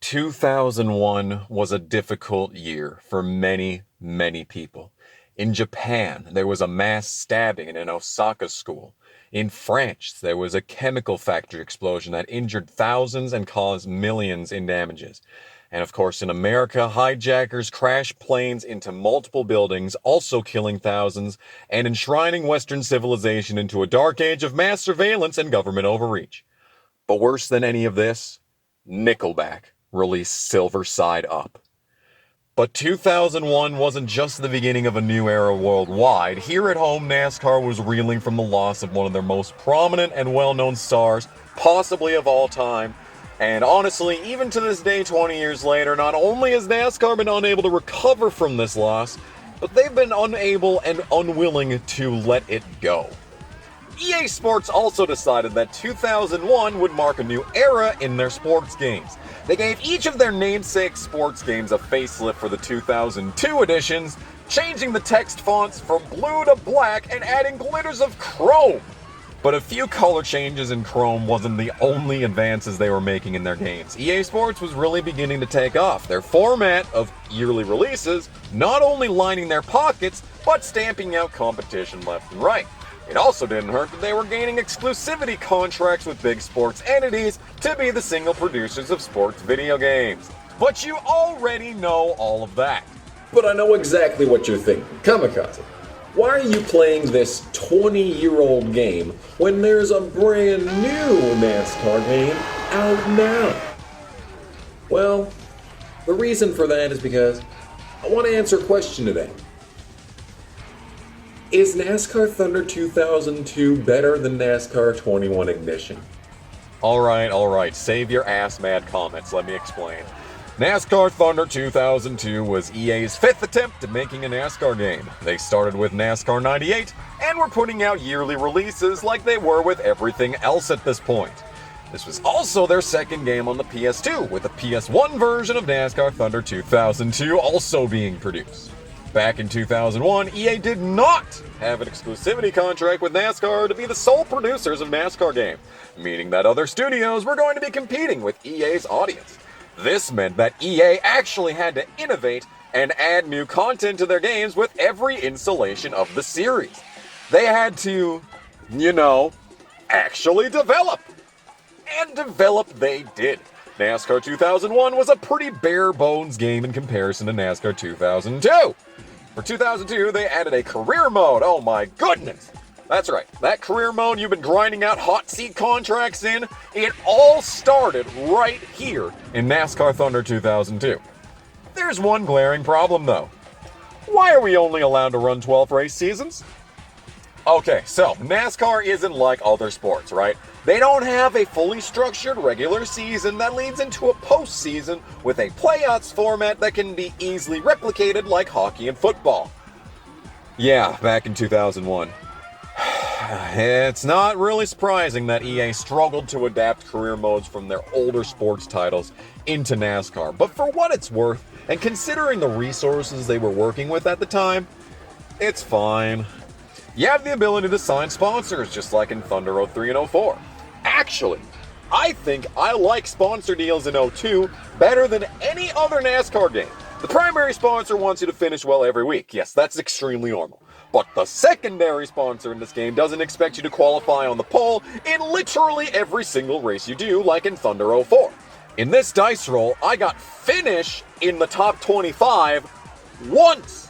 2001 was a difficult year for many, many people. In Japan, there was a mass stabbing in an Osaka school. In France, there was a chemical factory explosion that injured thousands and caused millions in damages. And of course, in America, hijackers crashed planes into multiple buildings, also killing thousands, and enshrining Western civilization into a dark age of mass surveillance and government overreach. But worse than any of this, Nickelback released Silver Side Up. But 2001 wasn't just the beginning of a new era worldwide. Here at home, NASCAR was reeling from the loss of one of their most prominent and well-known stars, possibly of all time. And honestly, even to this day, 20 years later, not only has NASCAR been unable to recover from this loss, but they've been unable and unwilling to let it go. EA Sports also decided that 2001 would mark a new era in their sports games. They gave each of their namesake sports games a facelift for the 2002 editions, changing the text fonts from blue to black and adding glitters of chrome. But a few color changes in chrome wasn't the only advances they were making in their games. EA Sports was really beginning to take off. Their format of yearly releases not only lining their pockets, but stamping out competition left and right. It also didn't hurt that they were gaining exclusivity contracts with big sports entities to be the single producers of sports video games. But you already know all of that. But I know exactly what you're thinking. Kamikaze, why are you playing this 20-year-old game when there's a brand new NASCAR game out now? Well, the reason for that is because I want to answer a question today. Is NASCAR Thunder 2002 better than NASCAR 21 Ignition? Alright, save your ass-mad comments, let me explain. NASCAR Thunder 2002 was EA's fifth attempt at making a NASCAR game. They started with NASCAR 98 and were putting out yearly releases like they were with everything else at this point. This was also their second game on the PS2, with the PS1 version of NASCAR Thunder 2002 also being produced. Back in 2001, EA did not have an exclusivity contract with NASCAR to be the sole producers of NASCAR game, meaning that other studios were going to be competing with EA's audience. This meant that EA actually had to innovate and add new content to their games with every installation of the series. They had to, actually develop. And develop they did. NASCAR 2001 was a pretty bare-bones game in comparison to NASCAR 2002. For 2002, they added a career mode. Oh my goodness! That's right, that career mode you've been grinding out hot seat contracts in, it all started right here in NASCAR Thunder 2002. There's one glaring problem though. Why are we only allowed to run 12 race seasons? Okay, so NASCAR isn't like other sports, right? They don't have a fully structured regular season that leads into a postseason with a playoffs format that can be easily replicated like hockey and football. Yeah, back in 2001. It's not really surprising that EA struggled to adapt career modes from their older sports titles into NASCAR, but for what it's worth, and considering the resources they were working with at the time, it's fine. You have the ability to sign sponsors, just like in Thunder 03 and 04. Actually, I think I like sponsor deals in 02 better than any other NASCAR game. The primary sponsor wants you to finish well every week. Yes, that's extremely normal. But the secondary sponsor in this game doesn't expect you to qualify on the pole in literally every single race you do, like in Thunder 04. In this dice roll, I got finish in the top 25 once.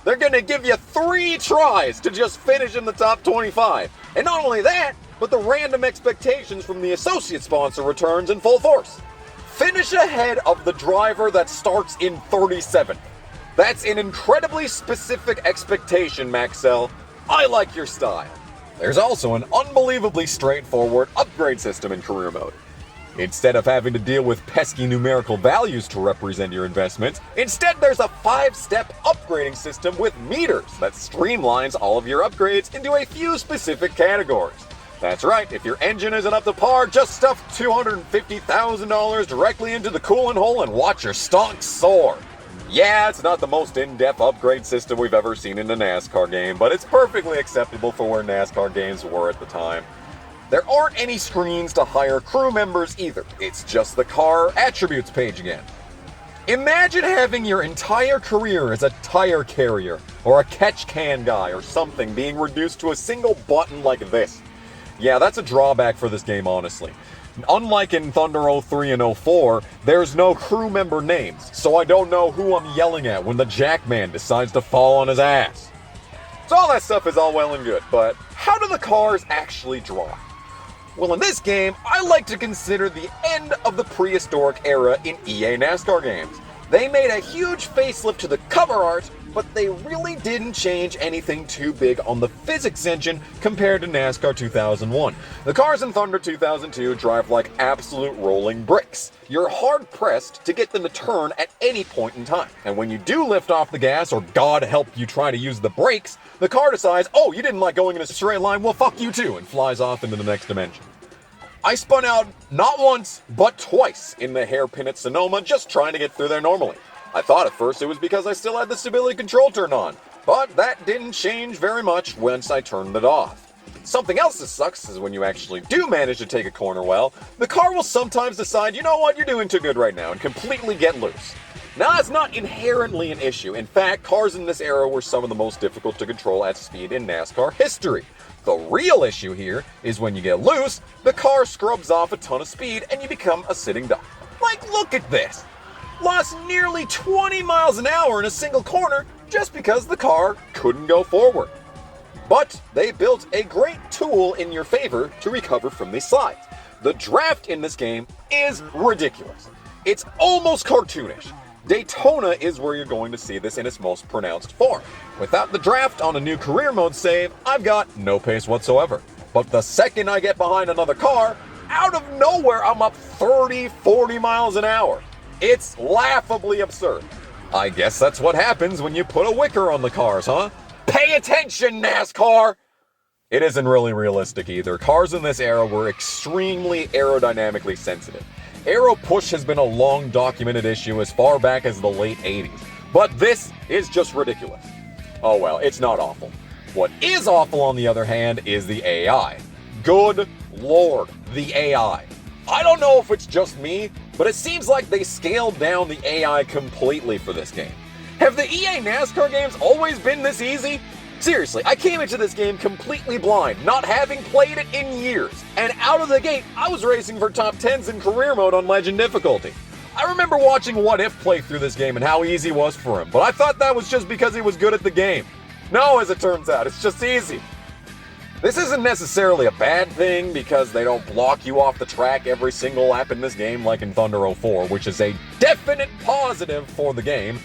They're gonna give you 3 tries to just finish in the top 25. And not only that, but the random expectations from the associate sponsor returns in full force. Finish ahead of the driver that starts in 37th. That's an incredibly specific expectation, Maxell. I like your style. There's also an unbelievably straightforward upgrade system in career mode. Instead of having to deal with pesky numerical values to represent your investments, instead there's a 5-step upgrading system with meters that streamlines all of your upgrades into a few specific categories. That's right, if your engine isn't up to par, just stuff $250,000 directly into the coolant hole and watch your stock soar. Yeah, it's not the most in-depth upgrade system we've ever seen in a NASCAR game, but it's perfectly acceptable for where NASCAR games were at the time. There aren't any screens to hire crew members either. It's just the car attributes page again. Imagine having your entire career as a tire carrier or a catch can guy or something being reduced to a single button like this. Yeah, that's a drawback for this game, honestly. Unlike in Thunder 03 and 04, there's no crew member names, so I don't know who I'm yelling at when the Jackman decides to fall on his ass. So all that stuff is all well and good, but how do the cars actually drive? Well, in this game, I like to consider the end of the prehistoric era in EA NASCAR games. They made a huge facelift to the cover art, but they really didn't change anything too big on the physics engine compared to NASCAR 2001. The cars in Thunder 2002 drive like absolute rolling bricks. You're hard-pressed to get them to turn at any point in time. And when you do lift off the gas, or God help you try to use the brakes, the car decides, oh, you didn't like going in a straight line, well fuck you too, and flies off into the next dimension. I spun out not once, but twice in the hairpin at Sonoma just trying to get through there normally. I thought at first it was because I still had the stability control turned on, but that didn't change very much once I turned it off. Something else that sucks is when you actually do manage to take a corner well, the car will sometimes decide, you know what, you're doing too good right now, and completely get loose. Now that's not inherently an issue. In fact, cars in this era were some of the most difficult to control at speed in NASCAR history. The real issue here is when you get loose, the car scrubs off a ton of speed and you become a sitting duck. Like, look at this! Lost nearly 20 miles an hour in a single corner just because the car couldn't go forward. But they built a great tool in your favor to recover from these slides. The draft in this game is ridiculous. It's almost cartoonish. Daytona is where you're going to see this in its most pronounced form. Without the draft on a new career mode save, I've got no pace whatsoever. But the second I get behind another car, out of nowhere I'm up 30, 40 miles an hour. It's laughably absurd. I guess that's what happens when you put a wicker on the cars, huh? Pay attention, NASCAR! It isn't really realistic either. Cars in this era were extremely aerodynamically sensitive. Aero push has been a long documented issue as far back as the late 80s. But this is just ridiculous. Oh well, it's not awful. What is awful, on the other hand, is the AI. Good lord, the AI. I don't know if it's just me, but it seems like they scaled down the AI completely for this game. Have the EA NASCAR games always been this easy? Seriously, I came into this game completely blind, not having played it in years, and out of the gate, I was racing for top 10s in career mode on Legend difficulty. I remember watching What If play through this game and how easy it was for him, but I thought that was just because he was good at the game. No, as it turns out, it's just easy. This isn't necessarily a bad thing because they don't block you off the track every single lap in this game like in Thunder 04, which is a definite positive for the game.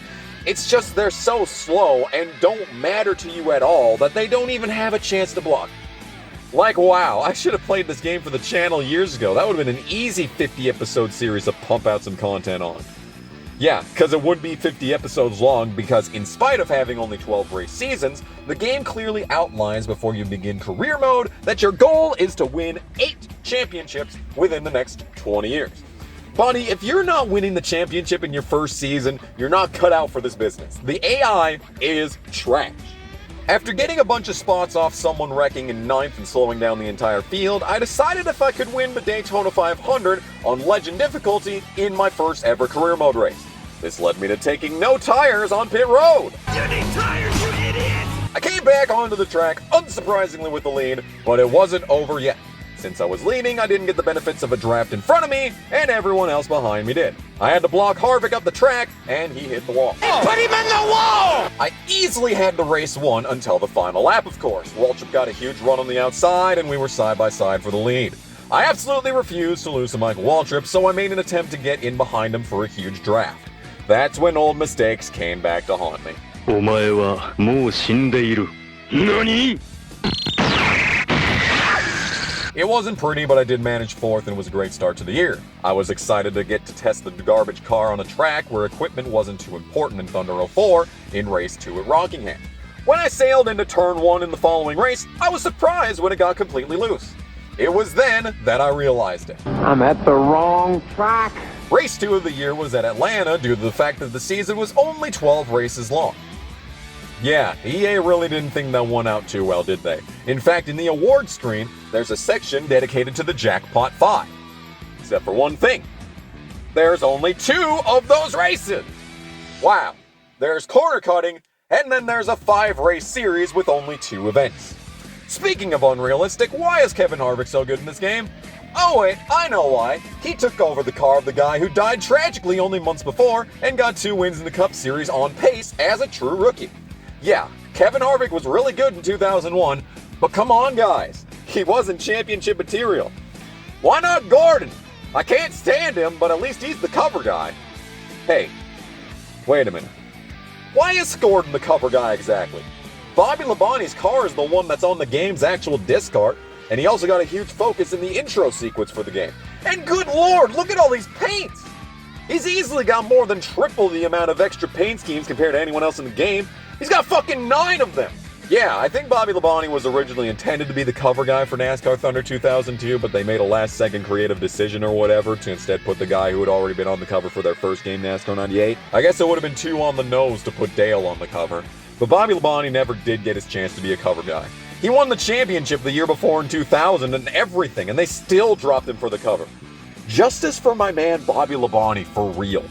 It's just they're so slow and don't matter to you at all that they don't even have a chance to block. Like, wow, I should have played this game for the channel years ago. That would have been an easy 50-episode series to pump out some content on. Yeah, because it would be 50 episodes long because in spite of having only 12 race seasons, the game clearly outlines before you begin career mode that your goal is to win 8 championships within the next 20 years. Buddy, if you're not winning the championship in your first season, you're not cut out for this business. The AI is trash. After getting a bunch of spots off someone wrecking in 9th and slowing down the entire field, I decided if I could win the Daytona 500 on Legend difficulty in my first ever career mode race. This led me to taking no tires on pit road. You need tires, you idiot! I came back onto the track, unsurprisingly with the lead, but it wasn't over yet. Since I was leading, I didn't get the benefits of a draft in front of me, and everyone else behind me did. I had to block Harvick up the track, and he hit the wall. Put him in the wall! I easily had the race won until the final lap, of course. Waltrip got a huge run on the outside, and we were side by side for the lead. I absolutely refused to lose to Michael Waltrip, so I made an attempt to get in behind him for a huge draft. That's when old mistakes came back to haunt me. お前はもう死んでいる。何? It wasn't pretty, but I did manage 4th and was a great start to the year. I was excited to get to test the garbage car on a track where equipment wasn't too important in Thunder 04 in Race 2 at Rockingham. When I sailed into Turn 1 in the following race, I was surprised when it got completely loose. It was then that I realized it. I'm at the wrong track. Race 2 of the year was at Atlanta due to the fact that the season was only 12 races long. Yeah, EA really didn't think that one out too well, did they? In fact, in the awards screen, there's a section dedicated to the Jackpot 5. Except for one thing. There's only 2 of those races! Wow. There's corner cutting, and then there's a 5-race series with only 2 events. Speaking of unrealistic, why is Kevin Harvick so good in this game? Oh wait, I know why. He took over the car of the guy who died tragically only months before and got 2 wins in the Cup Series on pace as a true rookie. Yeah, Kevin Harvick was really good in 2001, but come on guys, he wasn't championship material. Why not Gordon? I can't stand him, but at least he's the cover guy. Hey, wait a minute. Why is Gordon the cover guy exactly? Bobby Labonte's car is the one that's on the game's actual disc art, and he also got a huge focus in the intro sequence for the game. And good lord, look at all these paints! He's easily got more than triple the amount of extra paint schemes compared to anyone else in the game. He's got fucking 9 of them! Yeah, I think Bobby Labonte was originally intended to be the cover guy for NASCAR Thunder 2002, but they made a last-second creative decision or whatever to instead put the guy who had already been on the cover for their first game, NASCAR 98. I guess it would have been too on the nose to put Dale on the cover. But Bobby Labonte never did get his chance to be a cover guy. He won the championship the year before in 2000 and everything, and they still dropped him for the cover. Justice for my man Bobby Labonte, for real.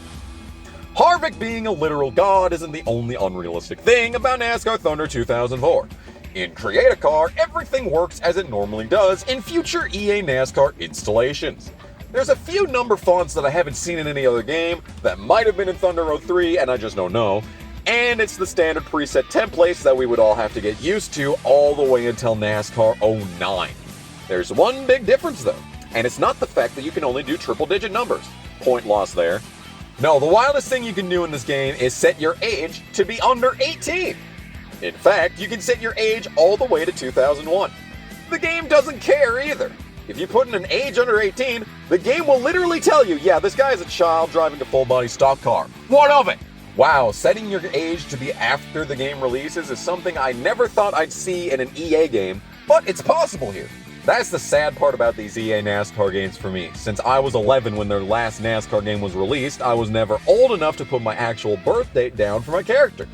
Harvick being a literal god isn't the only unrealistic thing about NASCAR Thunder 2004. In Create a Car, everything works as it normally does in future EA NASCAR installations. There's a few number fonts that I haven't seen in any other game that might have been in Thunder 03 and I just don't know, and it's the standard preset templates that we would all have to get used to all the way until NASCAR 09. There's one big difference though, and it's not the fact that you can only do triple-digit numbers. Point loss there. No, the wildest thing you can do in this game is set your age to be under 18. In fact, you can set your age all the way to 2001. The game doesn't care either. If you put in an age under 18, the game will literally tell you, yeah, this guy is a child driving a full-body stock car. What of it? Wow, setting your age to be after the game releases is something I never thought I'd see in an EA game, but it's possible here. That's the sad part about these EA NASCAR games for me. Since I was 11 when their last NASCAR game was released, I was never old enough to put my actual birth date down for my character.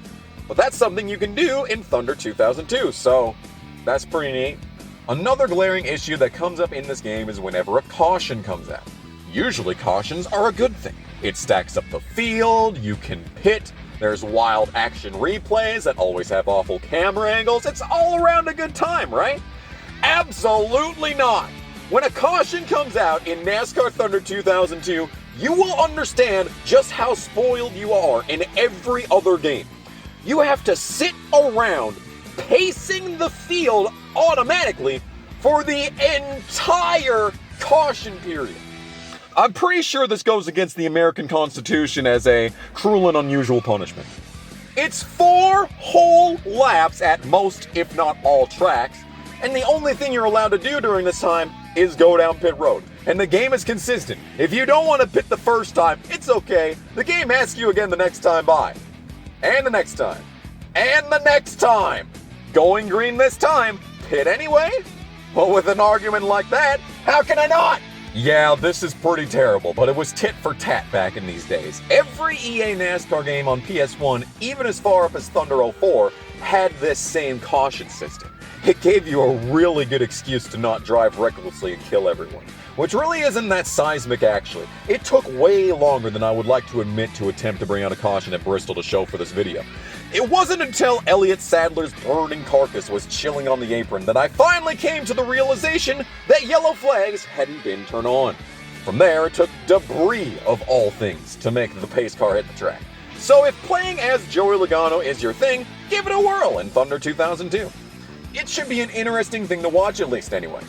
But that's something you can do in Thunder 2002, so that's pretty neat. Another glaring issue that comes up in this game is whenever a caution comes out. Usually cautions are a good thing. It stacks up the field, you can pit, there's wild action replays that always have awful camera angles. It's all around a good time, right? Absolutely not! When a caution comes out in NASCAR Thunder 2002, you will understand just how spoiled you are in every other game. You have to sit around pacing the field automatically for the entire caution period. I'm pretty sure this goes against the American Constitution as a cruel and unusual punishment. It's 4 whole laps at most, if not all tracks, and the only thing you're allowed to do during this time is go down pit road. And the game is consistent. If you don't want to pit the first time, it's okay. The game asks you again the next time by. And the next time. And the next time. Going green this time, pit anyway? Well, with an argument like that, how can I not? Yeah, this is pretty terrible, but it was tit for tat back in these days. Every EA NASCAR game on PS1, even as far up as Thunder 04, had this same caution system. It gave you a really good excuse to not drive recklessly and kill everyone. Which really isn't that seismic actually. It took way longer than I would like to admit to attempt to bring out a caution at Bristol to show for this video. It wasn't until Elliott Sadler's burning carcass was chilling on the apron that I finally came to the realization that yellow flags hadn't been turned on. From there, it took debris of all things to make the pace car hit the track. So if playing as Joey Logano is your thing, give it a whirl in Thunder 2002. It should be an interesting thing to watch at least anyway.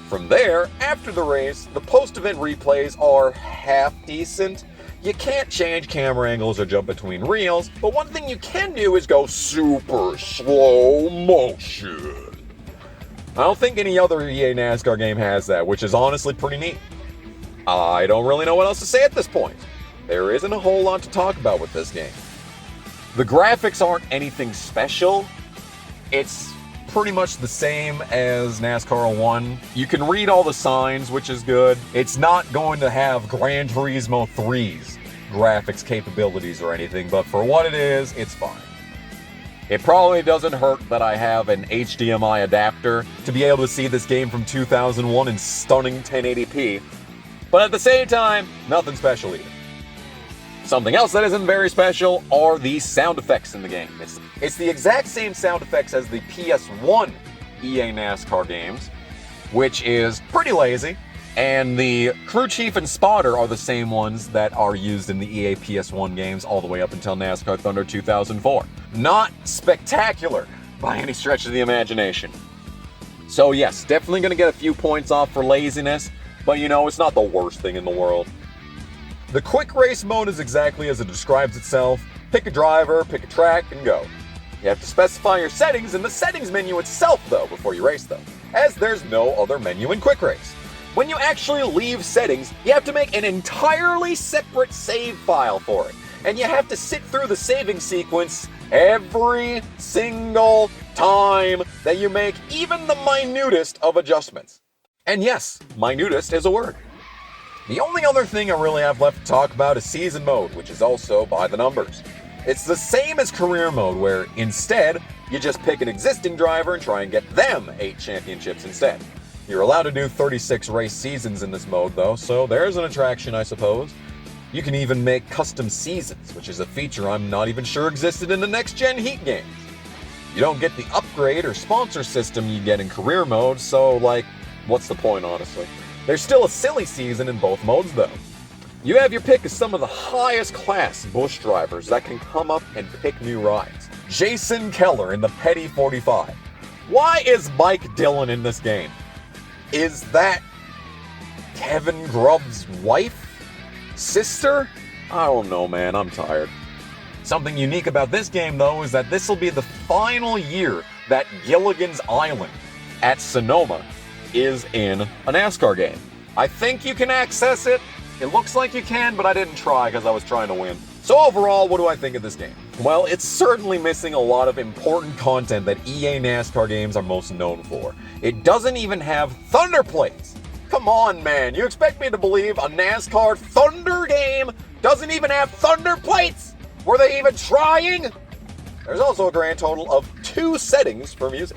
From there, after the race, the post-event replays are half decent. You can't change camera angles or jump between reels, but one thing you can do is go super slow motion. I don't think any other EA NASCAR game has that, which is honestly pretty neat. I don't really know what else to say at this point. There isn't a whole lot to talk about with this game. The graphics aren't anything special. It's pretty much the same as NASCAR 01. You can read all the signs, which is good. It's not going to have Gran Turismo 3's graphics capabilities or anything, but for what it is, it's fine. It probably doesn't hurt that I have an HDMI adapter to be able to see this game from 2001 in stunning 1080p, but at the same time, nothing special either. Something else that isn't very special are the sound effects in the game. It's the exact same sound effects as the PS1 EA NASCAR games, which is pretty lazy, and the crew chief and spotter are the same ones that are used in the EA PS1 games all the way up until NASCAR Thunder 2004. Not spectacular by any stretch of the imagination. So yes, definitely gonna get a few points off for laziness, but you know, it's not the worst thing in the world. The quick race mode is exactly as it describes itself. Pick a driver, pick a track, and go. You have to specify your settings in the settings menu itself though before you race though, as there's no other menu in quick race. When you actually leave settings, you have to make an entirely separate save file for it, and you have to sit through the saving sequence every single time that you make even the minutest of adjustments. And yes, minutest is a word. The only other thing I really have left to talk about is season mode, which is also by the numbers. It's the same as career mode, where instead, you just pick an existing driver and try and get them 8 championships instead. You're allowed to do 36 race seasons in this mode though, so there's an attraction I suppose. You can even make custom seasons, which is a feature I'm not even sure existed in the next-gen Heat games. You don't get the upgrade or sponsor system you get in career mode, so like, what's the point honestly? There's still a silly season in both modes though. You have your pick of some of the highest class Busch drivers that can come up and pick new rides. Jason Keller in the Petty 45. Why is Mike Dillon in this game? Is that Kevin Grubb's wife? Sister? I don't know, man, I'm tired. Something unique about this game though is that this will be the final year that Gilligan's Island at Sonoma is in a NASCAR game. I think you can access it. It looks like you can, but I didn't try because I was trying to win. So overall, what do I think of this game? Well, it's certainly missing a lot of important content that EA NASCAR games are most known for. It doesn't even have Thunder plates. Come on, man. You expect me to believe a NASCAR Thunder game doesn't even have Thunder plates? Were they even trying? There's also a grand total of 2 settings for music.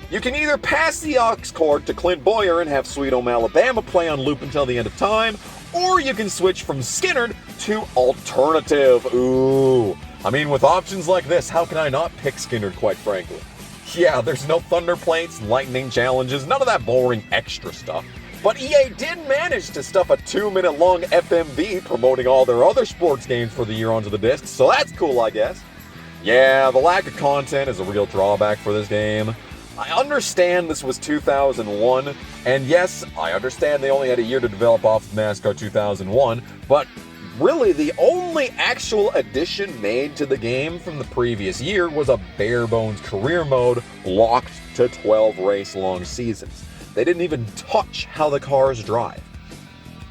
You can either pass the aux cord to Clint Boyer and have Sweet Home Alabama play on loop until the end of time, or you can switch from Skinnerd to alternative. Ooh. I mean, with options like this, how can I not pick Skinnerd, quite frankly? Yeah, there's no Thunder plates, lightning challenges, none of that boring extra stuff. But EA did manage to stuff a 2-minute long FMV promoting all their other sports games for the year onto the disc, so that's cool, I guess. Yeah, the lack of content is a real drawback for this game. I understand this was 2001, and yes, I understand they only had a year to develop off of NASCAR 2001, but really the only actual addition made to the game from the previous year was a bare-bones career mode locked to 12 race-long seasons. They didn't even touch how the cars drive.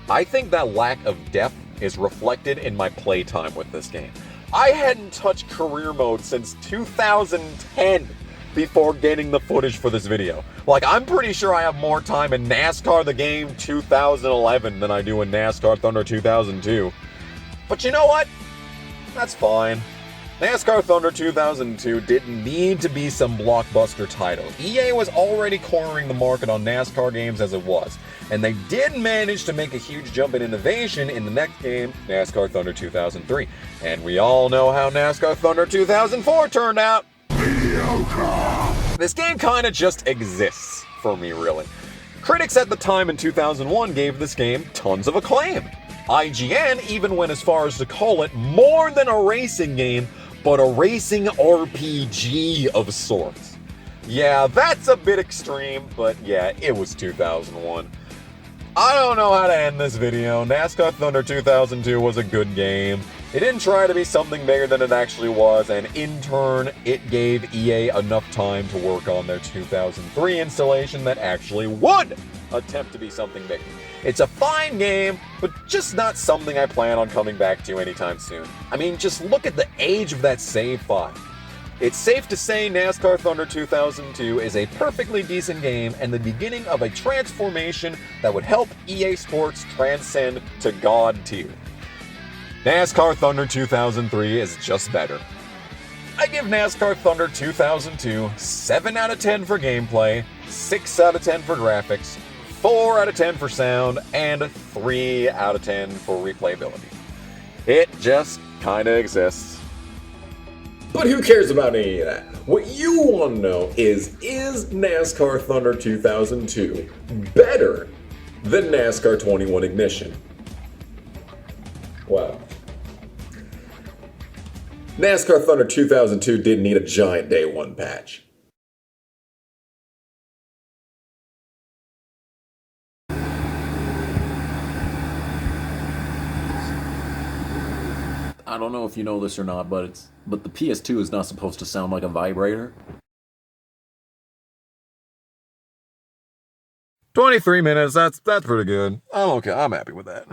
I think that lack of depth is reflected in my playtime with this game. I hadn't touched career mode since 2010. Before getting the footage for this video. Like, I'm pretty sure I have more time in NASCAR the game 2011 than I do in NASCAR Thunder 2002. But you know what? That's fine. NASCAR Thunder 2002 didn't need to be some blockbuster title. EA was already cornering the market on NASCAR games as it was, and they did manage to make a huge jump in innovation in the next game, NASCAR Thunder 2003. And we all know how NASCAR Thunder 2004 turned out. This game kinda just exists for me, really. Critics at the time in 2001 gave this game tons of acclaim. IGN even went as far as to call it more than a racing game, but a racing RPG of sorts. Yeah, that's a bit extreme, but yeah, it was 2001. I don't know how to end this video. NASCAR Thunder 2002 was a good game. It didn't try to be something bigger than it actually was, and in turn, it gave EA enough time to work on their 2003 installation that actually would attempt to be something bigger. It's a fine game, but just not something I plan on coming back to anytime soon. I mean, just look at the age of that save file. It's safe to say NASCAR Thunder 2002 is a perfectly decent game and the beginning of a transformation that would help EA Sports transcend to God tier. NASCAR Thunder 2003 is just better. I give NASCAR Thunder 2002 7 out of 10 for gameplay, 6 out of 10 for graphics, 4 out of 10 for sound, and 3 out of 10 for replayability. It just kinda exists. But who cares about any of that? What you want to know is NASCAR Thunder 2002 better than NASCAR 21 Ignition? Well, NASCAR Thunder 2002 did need a giant day one patch. I don't know if you know this or not, but the PS2 is not supposed to sound like a vibrator. 23 minutes, that's pretty good. I'm okay, I'm happy with that.